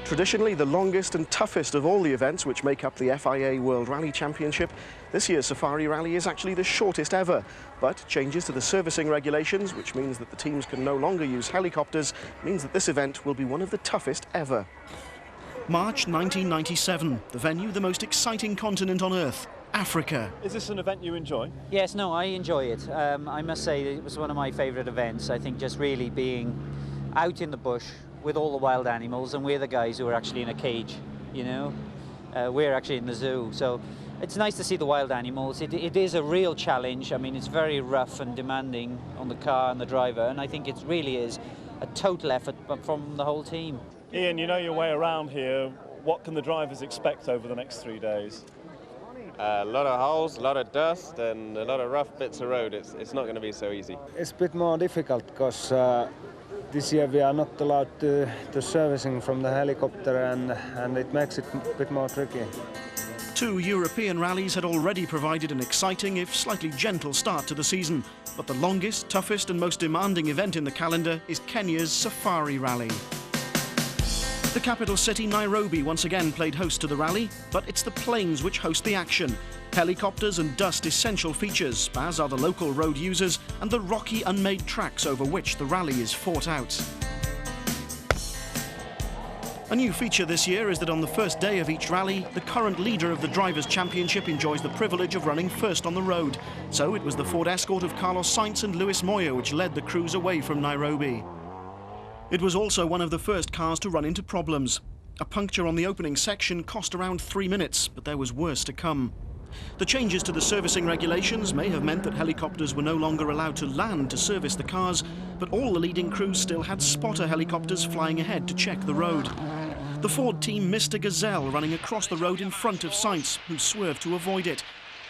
Traditionally the longest and toughest of all the events which make up the FIA World Rally Championship, this year's Safari Rally is actually the shortest ever. But changes to the servicing regulations, which means that the teams can no longer use helicopters, means that this event will be one of the toughest ever. March 1997, the venue the most exciting continent on Earth, Africa. Is this an event you enjoy? Yes, no, I enjoy it. I must say it was one of my favourite events. I think just really being out in the bush with all the wild animals, and we're the guys who are actually in a cage, you know. We're actually in the zoo, so it's nice to see the wild animals. It is a real challenge. I mean, it's very rough and demanding on the car and the driver, and I think it really is a total effort from the whole team. Ian, you know your way around here. What can the drivers expect over the next 3 days? A lot of holes, a lot of dust, and a lot of rough bits of road. It's not going to be so easy. It's a bit more difficult because this year we are not allowed to servicing from the helicopter, and it makes it a bit more tricky. 2 European rallies had already provided an exciting, if slightly gentle, start to the season. But the longest, toughest and most demanding event in the calendar is Kenya's Safari Rally. The capital city, Nairobi, once again played host to the rally, but it's the plains which host the action. Helicopters and dust essential features, as are the local road users and the rocky unmade tracks over which the rally is fought out. A new feature this year is that on the first day of each rally, the current leader of the Drivers' Championship enjoys the privilege of running first on the road. So it was the Ford Escort of Carlos Sainz and Luis Moya which led the crews away from Nairobi. It was also one of the first cars to run into problems. A puncture on the opening section cost around 3 minutes, but there was worse to come. The changes to the servicing regulations may have meant that helicopters were no longer allowed to land to service the cars, but all the leading crews still had spotter helicopters flying ahead to check the road. The Ford team missed a Gazelle running across the road in front of Sainz, who swerved to avoid it.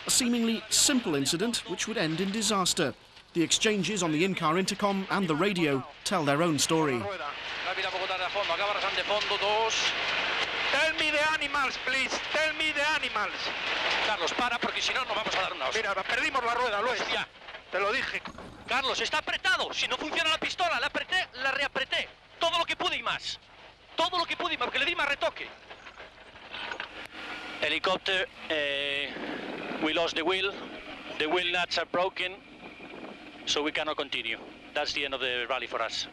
A seemingly simple incident which would end in disaster. The exchanges on the in-car intercom and the radio tell their own story. Tell me the animals, please. Tell me the animals. Carlos, para, porque si no, nos vamos a dar una hostia. Mira, perdimos la rueda, Luis. Hostia. Te lo dije. Carlos, está apretado. Si no funciona la pistola, la apreté, la reapreté. Todo lo que pude y más. Todo lo que pude y más, porque le di más retoque. Helicopter, we lost the wheel. The wheel nuts are broken, so we cannot continue. That's the end of the rally for us.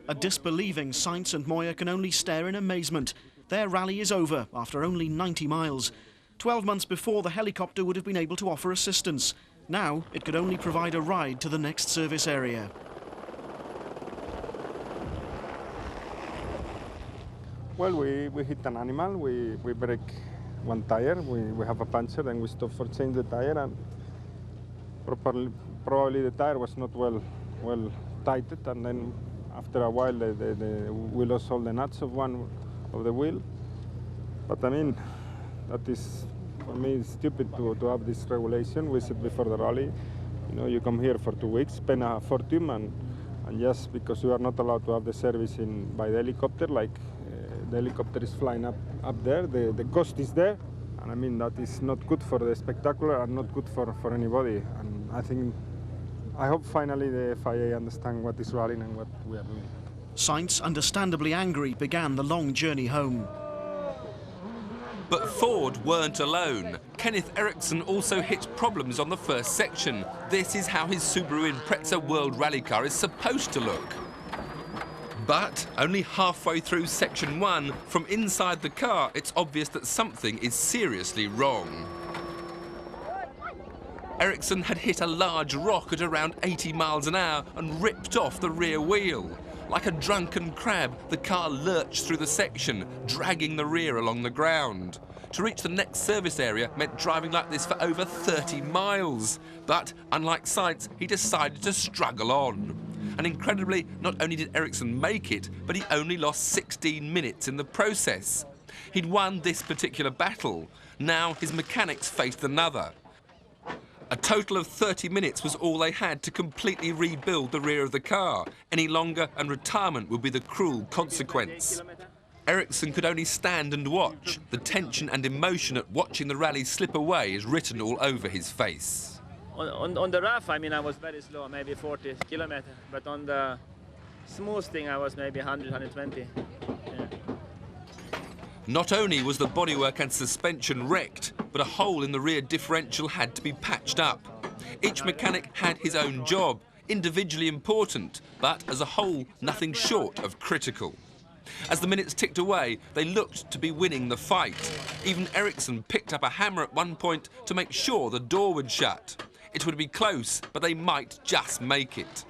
A disbelieving Sainz and Moya can only stare in amazement. Their rally is over after only 90 miles. 12 months before, the helicopter would have been able to offer assistance. Now, it could only provide a ride to the next service area. Well, we hit an animal, we break one tire, we have a puncture, then we stop for change the tire, and probably the tire was not well tightened, and then after a while we lost all the nuts of one of the wheel. But I mean, that is, for me, stupid to have this regulation. We said before the rally, you know, you come here for 2 weeks, spend a fortune, and just because you are not allowed to have the service by the helicopter, like the helicopter is flying up there, the cost is there, and I mean, that is not good for the spectacular and not good for anybody. And I hope finally the FIA understand what is rallying and what we are doing. Sainz, understandably angry, began the long journey home. But Ford weren't alone. Kenneth Eriksson also hit problems on the first section. This is how his Subaru Impreza World Rally car is supposed to look. But only halfway through section 1, from inside the car, it's obvious that something is seriously wrong. Eriksson had hit a large rock at around 80 miles an hour and ripped off the rear wheel. Like a drunken crab, the car lurched through the section, dragging the rear along the ground. To reach the next service area meant driving like this for over 30 miles. But, unlike Sainz, he decided to struggle on. And incredibly, not only did Eriksson make it, but he only lost 16 minutes in the process. He'd won this particular battle. Now his mechanics faced another. A total of 30 minutes was all they had to completely rebuild the rear of the car. Any longer and retirement would be the cruel consequence. Eriksson could only stand and watch. The tension and emotion at watching the rally slip away is written all over his face. On the rough, I mean, I was very slow, maybe 40 kilometers, but on the smooth thing, I was maybe 100, 120. Yeah. Not only was the bodywork and suspension wrecked, but a hole in the rear differential had to be patched up. Each mechanic had his own job, individually important, but as a whole, nothing short of critical. As the minutes ticked away, they looked to be winning the fight. Even Ericsson picked up a hammer at one point to make sure the door would shut. It would be close, but they might just make it.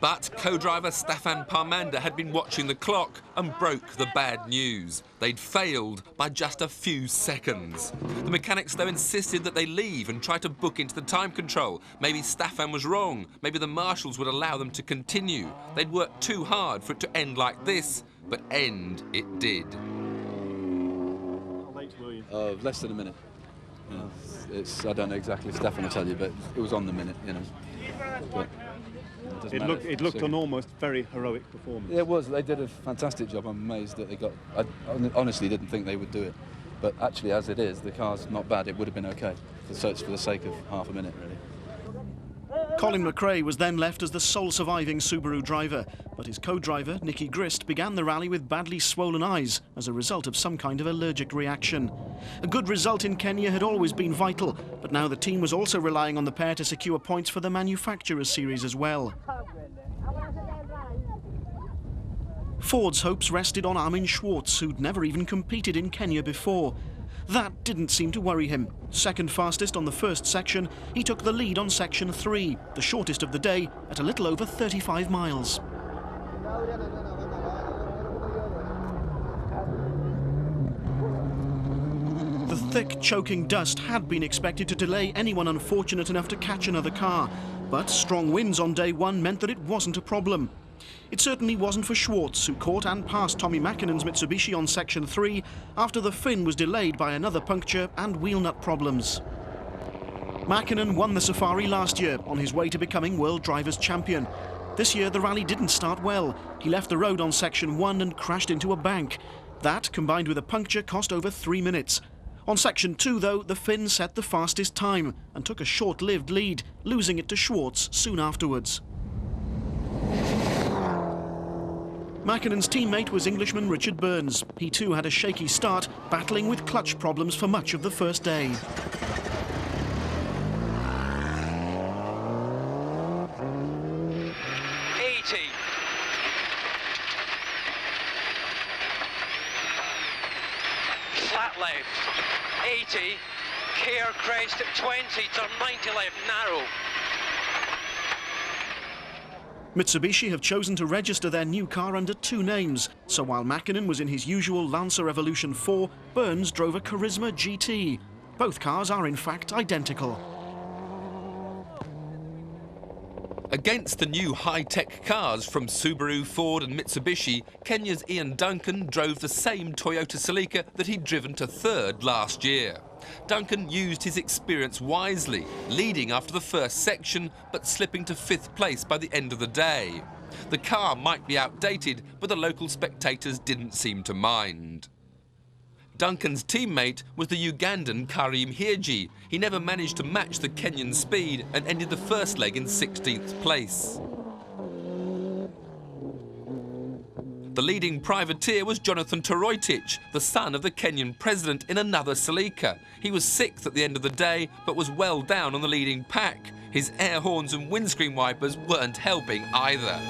But co-driver Staffan Parmander had been watching the clock and broke the bad news. They'd failed by just a few seconds. The mechanics, though, insisted that they leave and try to book into the time control. Maybe Staffan was wrong. Maybe the marshals would allow them to continue. They'd worked too hard for it to end like this, but end it did. How late were you? Less than a minute. I don't know exactly, Staffan will tell you, but it was on the minute, you know. But it looked an almost very heroic performance. Yeah, it was. They did a fantastic job. I'm amazed that they got... I honestly didn't think they would do it. But actually, as it is, the car's not bad. It would have been OK. So it's for the sake of half a minute, really. Colin McRae was then left as the sole surviving Subaru driver, but his co-driver, Nicky Grist, began the rally with badly swollen eyes as a result of some kind of allergic reaction. A good result in Kenya had always been vital, but now the team was also relying on the pair to secure points for the Manufacturers Series as well. Ford's hopes rested on Armin Schwartz, who'd never even competed in Kenya before. That didn't seem to worry him. Second fastest on the first section, he took the lead on section 3, the shortest of the day, at a little over 35 miles. The thick, choking dust had been expected to delay anyone unfortunate enough to catch another car, but strong winds on day one meant that it wasn't a problem. It certainly wasn't for Schwartz, who caught and passed Tommy Mäkinen's Mitsubishi on section 3 after the fin was delayed by another puncture and wheel nut problems. Mäkinen won the Safari last year on his way to becoming World Drivers' Champion. This year the rally didn't start well. He left the road on section 1 and crashed into a bank. That, combined with a puncture, cost over 3 minutes. On section 2, though, the Finn set the fastest time and took a short-lived lead, losing it to Schwartz soon afterwards. Mäkinen's teammate was Englishman Richard Burns. He too had a shaky start, battling with clutch problems for much of the first day. Flat left, 80, care crest at 20, turn 90 left, narrow. Mitsubishi have chosen to register their new car under 2 names, so while Mäkinen was in his usual Lancer Evolution 4, Burns drove a Charisma GT. Both cars are in fact identical. Against the new high-tech cars from Subaru, Ford and Mitsubishi, Kenya's Ian Duncan drove the same Toyota Celica that he'd driven to 3rd last year. Duncan used his experience wisely, leading after the first section, but slipping to 5th place by the end of the day. The car might be outdated, but the local spectators didn't seem to mind. Duncan's teammate was the Ugandan Karim Hirji. He never managed to match the Kenyan speed and ended the first leg in 16th place. The leading privateer was Jonathan Toroitich, the son of the Kenyan president, in another Celica. He was 6th at the end of the day, but was well down on the leading pack. His air horns and windscreen wipers weren't helping either.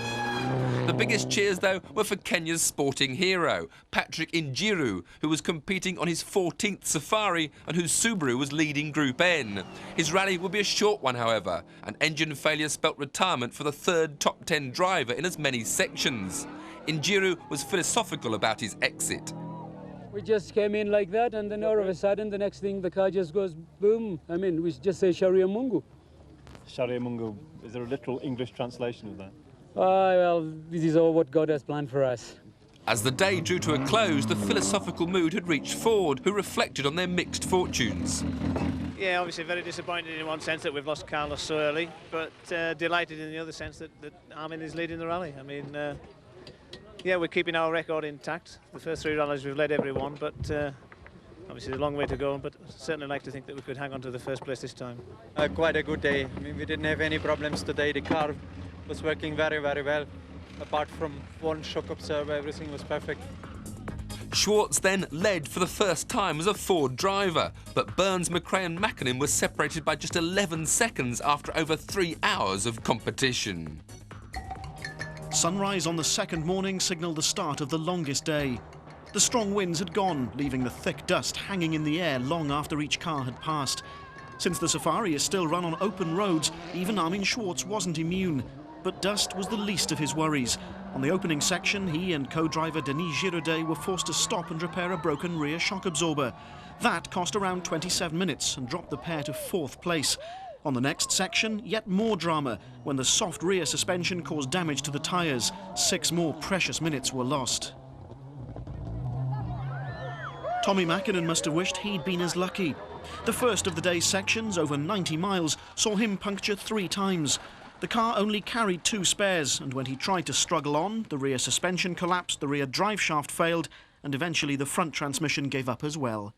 The biggest cheers, though, were for Kenya's sporting hero, Patrick Injiru, who was competing on his 14th Safari and whose Subaru was leading Group N. His rally would be a short one, however. An engine failure spelt retirement for the 3rd top 10 driver in as many sections. Injiru was philosophical about his exit. We just came in like that, and then all of a sudden, the next thing, the car just goes boom. I mean, we just say Sharia Mungu. Sharia Mungu, is there a literal English translation of that? Well, this is all what God has planned for us. As the day drew to a close, the philosophical mood had reached Ford, who reflected on their mixed fortunes. Yeah, obviously very disappointed in one sense that we've lost Carlos so early, but delighted in the other sense that Armin is leading the rally. I mean, yeah, we're keeping our record intact. The first 3 rallies we've led every one, but obviously a long way to go, but certainly like to think that we could hang on to the first place this time. Quite a good day. I mean, we didn't have any problems today. The car was working very, very well. Apart from one shock absorber, everything was perfect. Schwartz then led for the first time as a Ford driver, but Burns, McRae and Mackinnon were separated by just 11 seconds after over 3 hours of competition. Sunrise on the second morning signalled the start of the longest day. The strong winds had gone, leaving the thick dust hanging in the air long after each car had passed. Since the Safari is still run on open roads, even Armin Schwartz wasn't immune. But dust was the least of his worries. On the opening section, he and co-driver Denis Giraudet were forced to stop and repair a broken rear shock absorber. That cost around 27 minutes and dropped the pair to 4th place. On the next section, yet more drama, when the soft rear suspension caused damage to the tyres. 6 more precious minutes were lost. Tommy Mackinnon must have wished he'd been as lucky. The first of the day's sections, over 90 miles, saw him puncture 3 times. The car only carried 2 spares, and when he tried to struggle on, the rear suspension collapsed, the rear drive shaft failed, and eventually the front transmission gave up as well.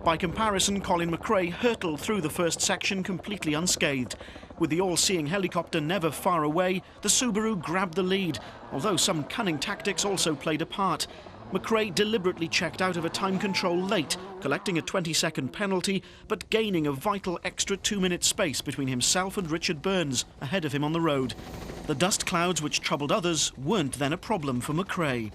By comparison, Colin McRae hurtled through the first section completely unscathed. With the all-seeing helicopter never far away, the Subaru grabbed the lead, although some cunning tactics also played a part. McRae deliberately checked out of a time control late, collecting a 20-second penalty, but gaining a vital extra 2-minute space between himself and Richard Burns, ahead of him on the road. The dust clouds which troubled others weren't then a problem for McRae.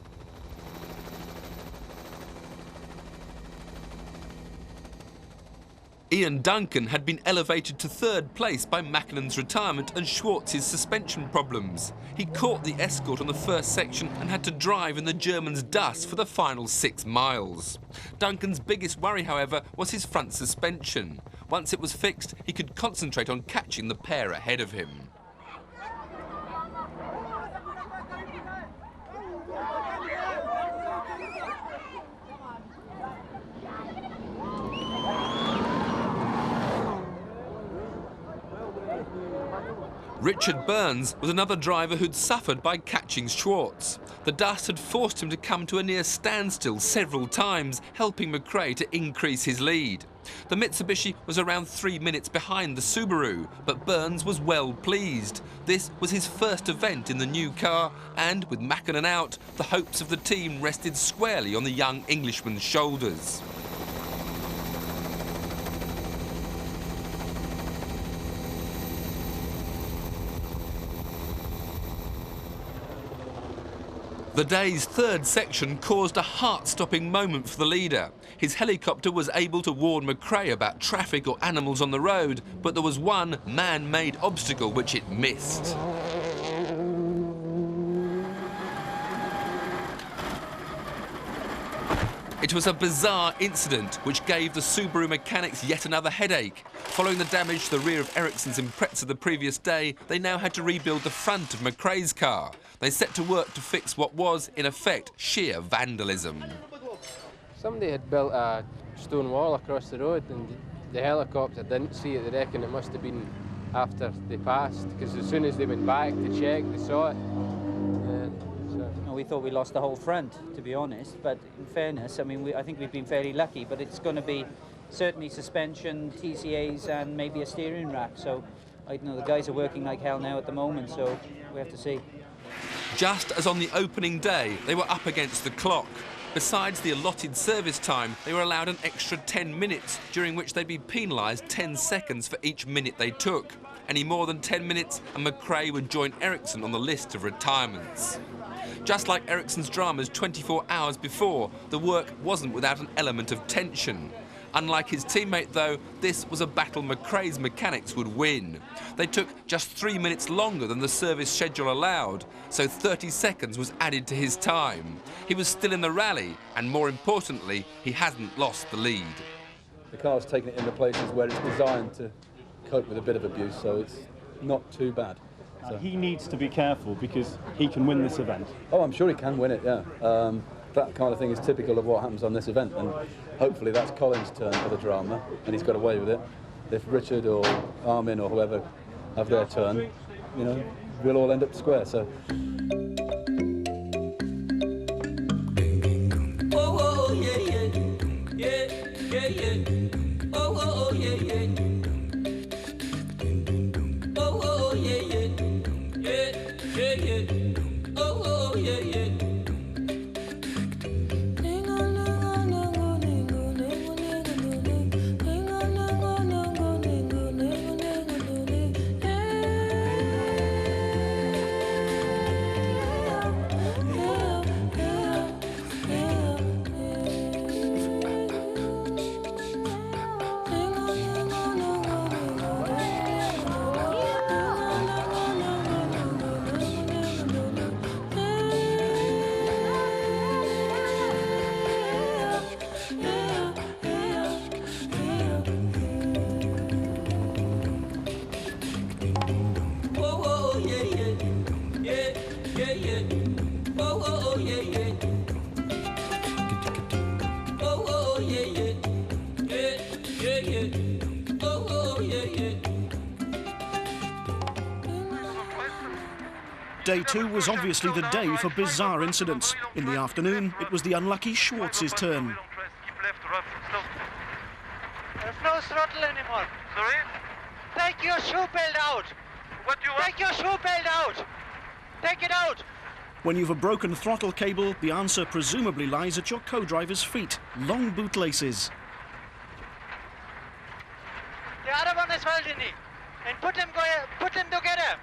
Ian Duncan had been elevated to 3rd place by Mackinnon's retirement and Schwartz's suspension problems. He caught the escort on the first section and had to drive in the German's dust for the final 6 miles. Duncan's biggest worry, however, was his front suspension. Once it was fixed, he could concentrate on catching the pair ahead of him. Richard Burns was another driver who'd suffered by catching Schwartz. The dust had forced him to come to a near standstill several times, helping McRae to increase his lead. The Mitsubishi was around 3 minutes behind the Subaru, but Burns was well pleased. This was his first event in the new car, and with Mackinnon out, the hopes of the team rested squarely on the young Englishman's shoulders. The day's 3rd section caused a heart-stopping moment for the leader. His helicopter was able to warn McRae about traffic or animals on the road, but there was one man-made obstacle which it missed. It was a bizarre incident which gave the Subaru mechanics yet another headache. Following the damage to the rear of Ericsson's Impreza the previous day, they now had to rebuild the front of McRae's car. They set to work to fix what was, in effect, sheer vandalism. Somebody had built a stone wall across the road, and the helicopter didn't see it. They reckon it must have been after they passed, because as soon as they went back to check, they saw it. We thought we lost the whole front, to be honest, but in fairness, I mean, I think we've been fairly lucky, but it's going to be certainly suspension, TCAs and maybe a steering rack, so I don't know, the guys are working like hell now at the moment, so we have to see. Just as on the opening day, they were up against the clock. Besides the allotted service time, they were allowed an extra 10 minutes, during which they'd be penalised 10 seconds for each minute they took. Any more than 10 minutes, and McRae would join Ericsson on the list of retirements. Just like Ericsson's dramas 24 hours before, the work wasn't without an element of tension. Unlike his teammate, though, this was a battle McRae's mechanics would win. They took just 3 minutes longer than the service schedule allowed, so 30 seconds was added to his time. He was still in the rally, and more importantly, he hasn't lost the lead. The car's taken it into places where it's designed to cope with a bit of abuse, so it's not too bad. So. He needs to be careful because he can win this event. Oh, I'm sure he can win it, yeah. That kind of thing is typical of what happens on this event, and hopefully that's Colin's turn for the drama, and he's got away with it. If Richard or Armin or whoever have their turn, you know, we'll all end up square, so... Day 2 was obviously the day for bizarre incidents. In the afternoon, it was the unlucky Schwartz's turn. There's no throttle anymore. Sorry? Take your shoe belt out. What do you want? Take your shoe belt out. Take it out. When you've a broken throttle cable, the answer presumably lies at your co-driver's feet. Long bootlaces. The other one as well, Dini. And put them together.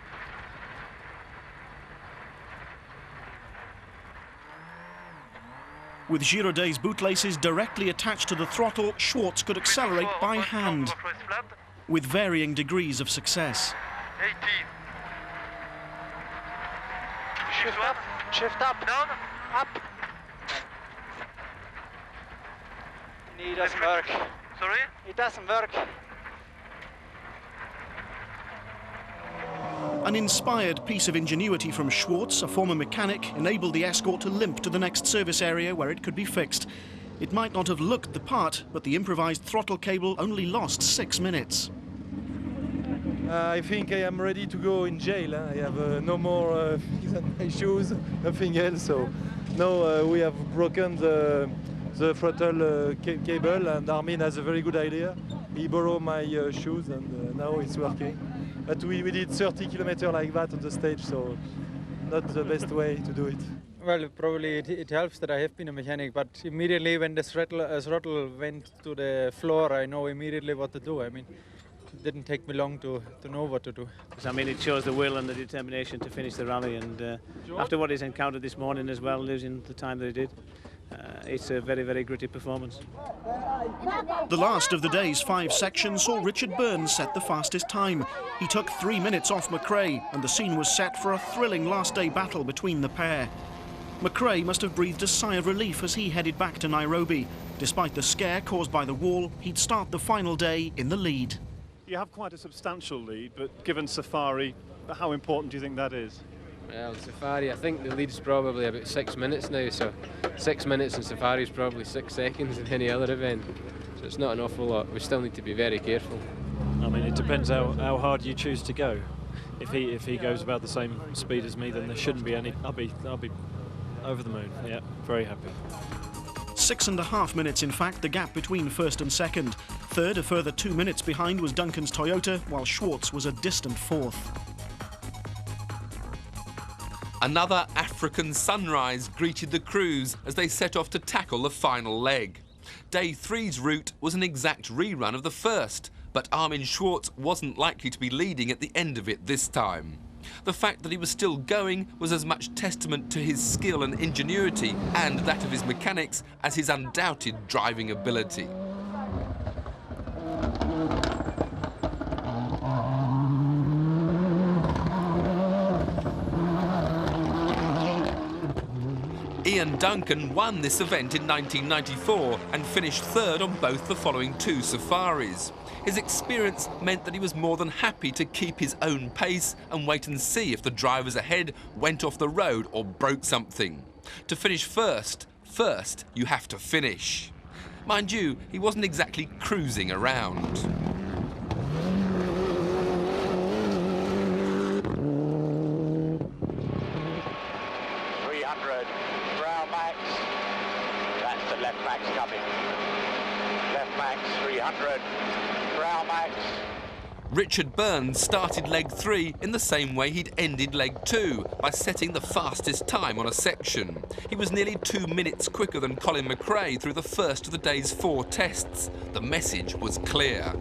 With Giraudet bootlaces directly attached to the throttle, Schwartz could accelerate by hand, with varying degrees of success. 18. Shift up, down, up. It doesn't work. Sorry? It doesn't work. An inspired piece of ingenuity from Schwartz, a former mechanic, enabled the Escort to limp to the next service area where it could be fixed. It might not have looked the part, but the improvised throttle cable only lost 6 minutes. I think I am ready to go in jail. I have no more things on my shoes, nothing else. So now we have broken the throttle cable, and Armin has a very good idea. He borrowed my shoes, and now it's working. But we did 30 kilometers like that on the stage, so not the best way to do it. Well, probably it helps that I have been a mechanic, but immediately when the throttle went to the floor, I know immediately what to do. I mean, it didn't take me long to know what to do. I mean, it shows the will and the determination to finish the rally, and after what he's encountered this morning as well, losing the time that he did, it's a very, very gritty performance. The last of the day's 5 sections saw Richard Burns set the fastest time. He took 3 minutes off McRae, and the scene was set for a thrilling last day battle between the pair. McRae must have breathed a sigh of relief as he headed back to Nairobi. Despite the scare caused by the wall, he'd start the final day in the lead. You have quite a substantial lead, but given Safari, how important do you think that is? Well, Safari, I think the lead's probably about 6 minutes now, so 6 minutes in Safari is probably 6 seconds in any other event. So it's not an awful lot. We still need to be very careful. I mean, it depends how hard you choose to go. If he goes about the same speed as me, then there shouldn't be any. I'll be over the moon. Yeah, very happy. 6.5 minutes, in fact, the gap between first and second. Third, a further 2 minutes behind, was Duncan's Toyota, while Schwartz was a distant fourth. Another African sunrise greeted the crews as they set off to tackle the final leg. Day 3's route was an exact rerun of the first, but Armin Schwartz wasn't likely to be leading at the end of it this time. The fact that he was still going was as much testament to his skill and ingenuity and that of his mechanics as his undoubted driving ability. Ian Duncan won this event in 1994 and finished third on both the following 2 safaris. His experience meant that he was more than happy to keep his own pace and wait and see if the drivers ahead went off the road or broke something. To finish first you have to finish. Mind you, he wasn't exactly cruising around. Richard Burns started leg 3 in the same way he'd ended leg 2, by setting the fastest time on a section. He was nearly 2 minutes quicker than Colin McRae through the first of the day's 4 tests. The message was clear.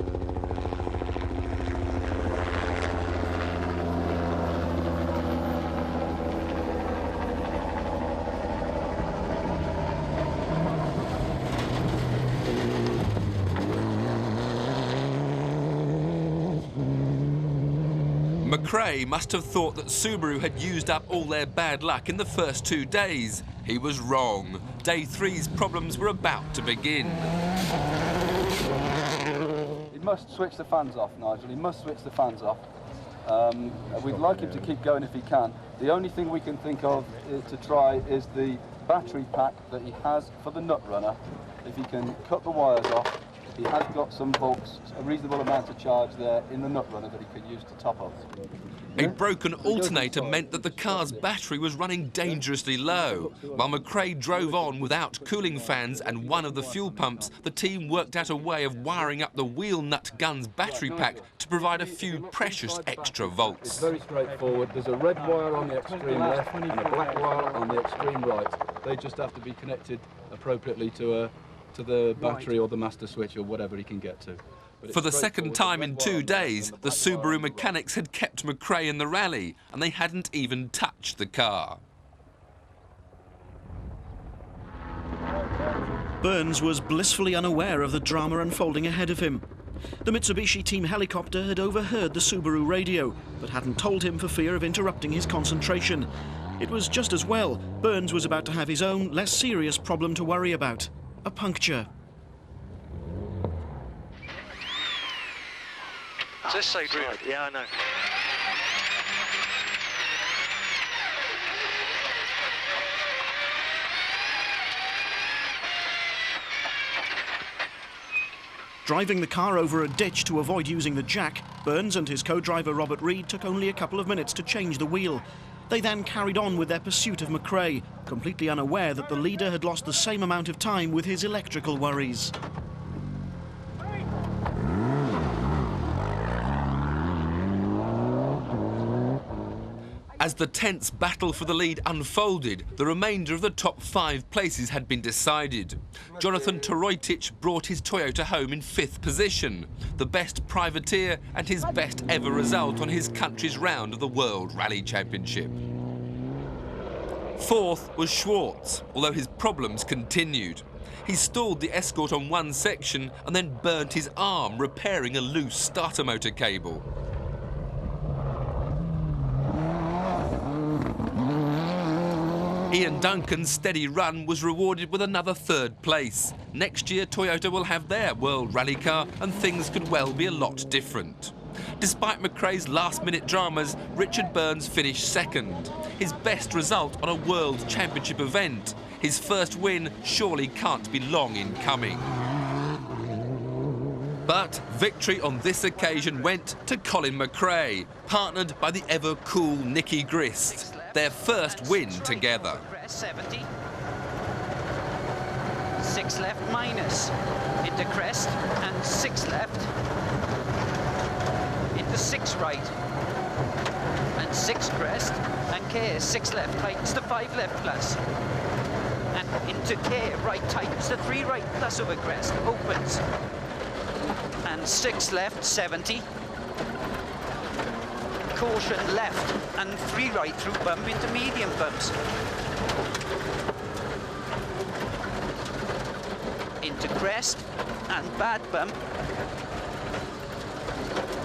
McRae must have thought that Subaru had used up all their bad luck in the first 2 days. He was wrong. Day 3's problems were about to begin. He must switch the fans off, Nigel. He must switch the fans off. We'd like him to keep going if he can. The only thing we can think of to try is the battery pack that he has for the nut runner. if he can cut the wires off, he has got some bolts, a reasonable amount of charge there in the nut runner that he could use to top up. A broken alternator meant that the car's battery was running dangerously low. While McRae drove on without cooling fans and one of the fuel pumps, the team worked out a way of wiring up the wheel nut gun's battery pack to provide a few precious extra volts. It's very straightforward. There's a red wire on the extreme left and a black wire on the extreme right. They just have to be connected appropriately to the battery or the master switch or whatever he can get to. For the second time in 2 days, the Subaru mechanics had kept McRae in the rally, and they hadn't even touched the car. Burns was blissfully unaware of the drama unfolding ahead of him. The Mitsubishi team helicopter had overheard the Subaru radio, but hadn't told him for fear of interrupting his concentration. It was just as well. Burns was about to have his own, less serious problem to worry about: a puncture. This side, really? Yeah, I know. Driving the car over a ditch to avoid using the jack, Burns and his co-driver Robert Reed took only a couple of minutes to change the wheel. They then carried on with their pursuit of McRae, completely unaware that the leader had lost the same amount of time with his electrical worries. As the tense battle for the lead unfolded, the remainder of the top 5 places had been decided. Jonathan Toroitich brought his Toyota home in 5th position, the best privateer and his best ever result on his country's round of the World Rally Championship. 4th was Schwartz, although his problems continued. He stalled the Escort on one section and then burnt his arm repairing a loose starter motor cable. Ian Duncan's steady run was rewarded with another 3rd place. Next year, Toyota will have their World Rally car and things could well be a lot different. Despite McRae's last-minute dramas, Richard Burns finished 2nd. His best result on a World Championship event. His first win surely can't be long in coming. But victory on this occasion went to Colin McRae, partnered by the ever-cool Nicky Grist. Their first win together. 70. 6 left minus. Into crest and 6 left. Into 6 right. And 6 crest and K, 6 left tightens to 5 left plus. And into K, right tightens to 3 right plus over crest, opens. And 6 left, 70. Caution left and 3 right through bump into medium bumps. Into crest and bad bump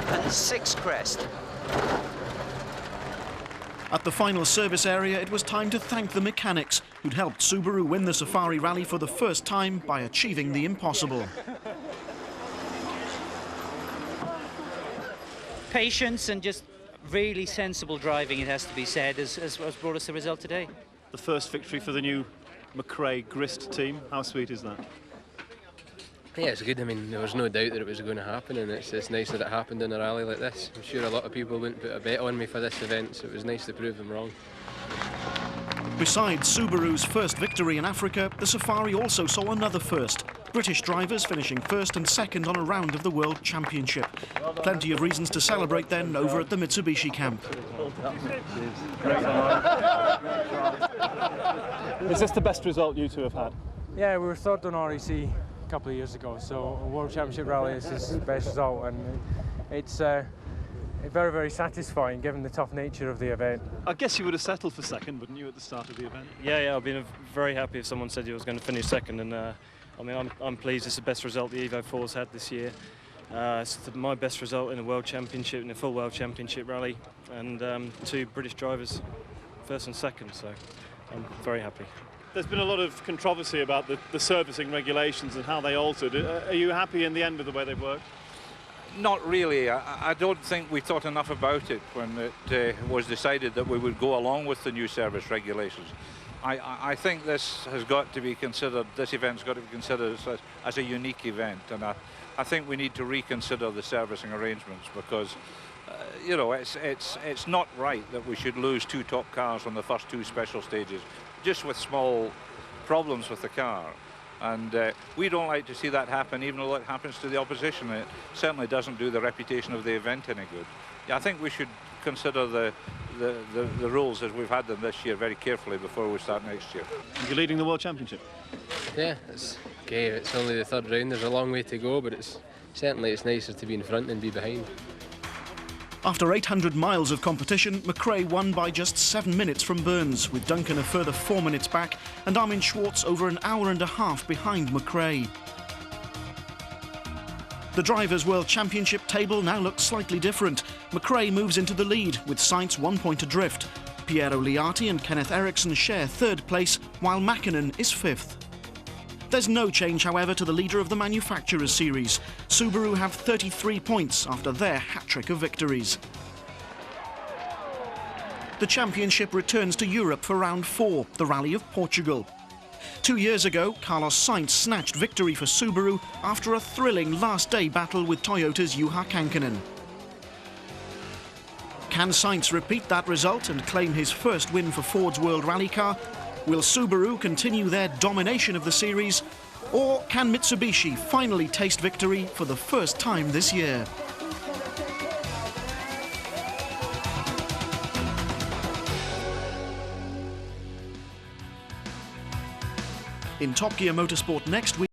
and 6 crest. At the final service area, it was time to thank the mechanics who'd helped Subaru win the Safari Rally for the first time by achieving the impossible. Patience and just really sensible driving, it has to be said, has brought us the result today. The first victory for the new McRae Grist team. How sweet is that? Yeah, it's good. I mean, there was no doubt that it was going to happen, and it's nice that it happened in a rally like this. I'm sure a lot of people wouldn't put a bet on me for this event, so it was nice to prove them wrong. Besides Subaru's first victory in Africa, the Safari also saw another first. British drivers finishing 1st and 2nd on a round of the World Championship. Plenty of reasons to celebrate then over at the Mitsubishi camp. Is this the best result you two have had? Yeah, we were 3rd on REC a couple of years ago, so a World Championship rally is his best result, and it's very, very satisfying given the tough nature of the event. I guess you would have settled for 2nd, wouldn't you, at the start of the event? Yeah, I've been very happy if someone said he was going to finish 2nd, and I mean, I'm pleased. It's the best result the Evo 4's had this year. It's my best result in a World Championship, in a full World Championship rally, and 2 British drivers, 1st and 2nd, so I'm very happy. There's been a lot of controversy about the servicing regulations and how they altered. Are you happy in the end with the way they've worked? Not really. I don't think we thought enough about it when it was decided that we would go along with the new service regulations. I think this has got to be considered, this event's got to be considered as a unique event, and I think we need to reconsider the servicing arrangements, because you know, it's not right that we should lose 2 top cars on the first 2 special stages just with small problems with the car. And we don't like to see that happen, even though it happens to the opposition. It certainly doesn't do the reputation of the event any good. Yeah, I think we should consider the rules as we've had them this year very carefully before we start next year. You're leading the World Championship? Yeah, it's okay. It's only the 3rd round. There's a long way to go, but it's nicer to be in front than be behind. After 800 miles of competition, McRae won by just 7 minutes from Burns, with Duncan a further 4 minutes back and Armin Schwartz over an hour and a half behind McRae. The Drivers' World Championship table now looks slightly different. McRae moves into the lead, with Sainz 1 point adrift. Piero Liatti and Kenneth Eriksson share 3rd place, while Mäkinen is 5th. There's no change, however, to the leader of the Manufacturers' Series. Subaru have 33 points after their hat-trick of victories. The championship returns to Europe for round 4, the Rally of Portugal. 2 years ago, Carlos Sainz snatched victory for Subaru after a thrilling last-day battle with Toyota's Juha Kankkunen. Can Sainz repeat that result and claim his first win for Ford's World Rally car? Will Subaru continue their domination of the series? Or can Mitsubishi finally taste victory for the first time this year? In Top Gear Motorsport next week.